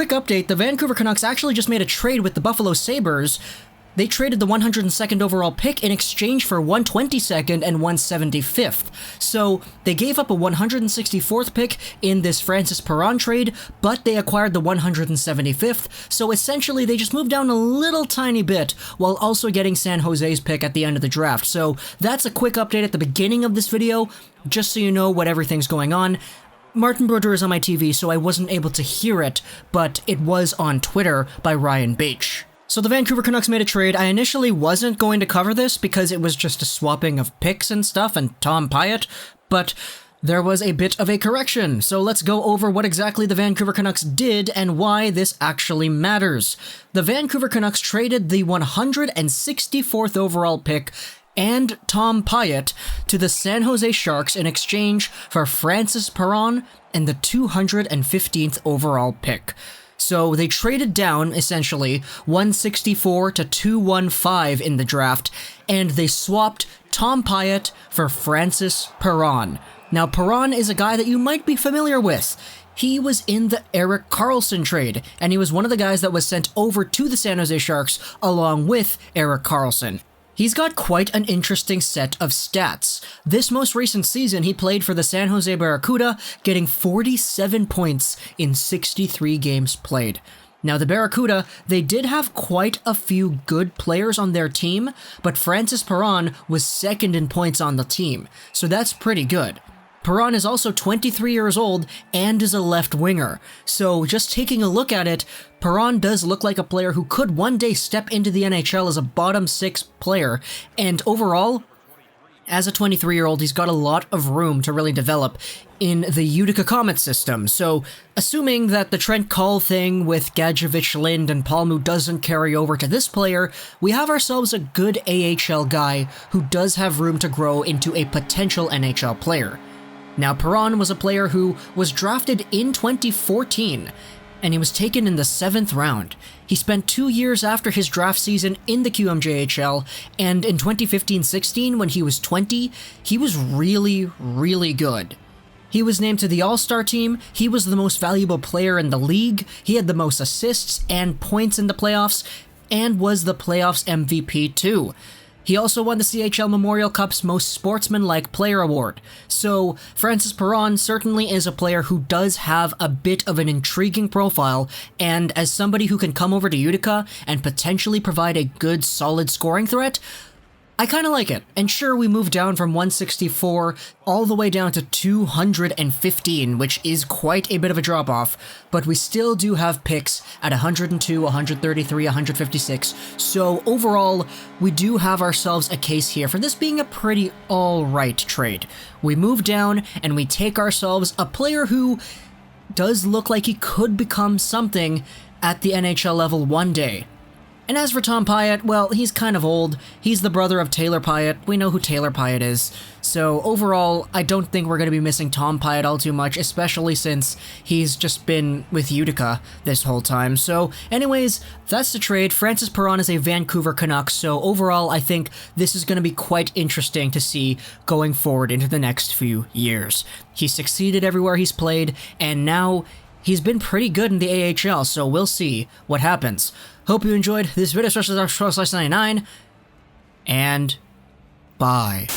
quick update, the Vancouver Canucks actually just made a trade with the Buffalo Sabres. They traded the 102nd overall pick in exchange for 122nd and 175th. So they gave up a 164th pick in this Francis Perron trade, but they acquired the 175th. So essentially they just moved down a little tiny bit while also getting San Jose's pick at the end of the draft. So that's a quick update at the beginning of this video, just so you know what everything's going on. Martin Brodeur is on my TV, so I wasn't able to hear it, but it was on Twitter by Ryan Bache. So the Vancouver Canucks made a trade. I initially wasn't going to cover this because it was just a swapping of picks and stuff and Tom Pyatt, but there was a bit of a correction. So let's go over what exactly the Vancouver Canucks did and why this actually matters. The Vancouver Canucks traded the 164th overall pick and Tom Pyatt to the San Jose Sharks in exchange for Francis Perron and the 215th overall pick. So they traded down, essentially, 164 to 215 in the draft, and they swapped Tom Pyatt for Francis Perron. Now, Perron is a guy that you might be familiar with. He was in the Erik Karlsson trade, and he was one of the guys that was sent over to the San Jose Sharks along with Erik Karlsson. He's got quite an interesting set of stats. This most recent season, he played for the San Jose Barracuda, getting 47 points in 63 games played. Now, the Barracuda, they did have quite a few good players on their team, but Francis Perron was second in points on the team, so that's pretty good. Perron is also 23 years old and is a left winger, so just taking a look at it, Perron does look like a player who could one day step into the NHL as a bottom six player, and overall, as a 23-year-old, he's got a lot of room to really develop in the Utica Comet system, so assuming that the Trent Call thing with Gadjevich, Lind, and Palmu doesn't carry over to this player, we have ourselves a good AHL guy who does have room to grow into a potential NHL player. Now, Perron was a player who was drafted in 2014, and he was taken in the 7th round. He spent 2 years after his draft season in the QMJHL, and in 2015-16, when he was 20, he was really, really good. He was named to the All-Star team, he was the most valuable player in the league, he had the most assists and points in the playoffs, and was the playoffs MVP too. He also won the CHL Memorial Cup's Most Sportsmanlike Player Award. So, Francis Perron certainly is a player who does have a bit of an intriguing profile, and as somebody who can come over to Utica and potentially provide a good, solid scoring threat, I kind of like it. And sure, we moved down from 164 all the way down to 215, which is quite a bit of a drop-off, but we still do have picks at 102, 133, 156, so overall, we do have ourselves a case here for this being a pretty alright trade. We move down, and we take ourselves a player who does look like he could become something at the NHL level one day. And as for Tom Pyatt, well, he's kind of old. He's the brother of Taylor Pyatt. We know who Taylor Pyatt is. So overall, I don't think we're going to be missing Tom Pyatt all too much, especially since he's just been with Utica this whole time. So anyways, that's the trade. Francis Perron is a Vancouver Canuck, so overall, I think this is going to be quite interesting to see going forward into the next few years. He's succeeded everywhere he's played, and now he's been pretty good in the AHL, so we'll see what happens. Hope you enjoyed this video, especially our /99, and bye.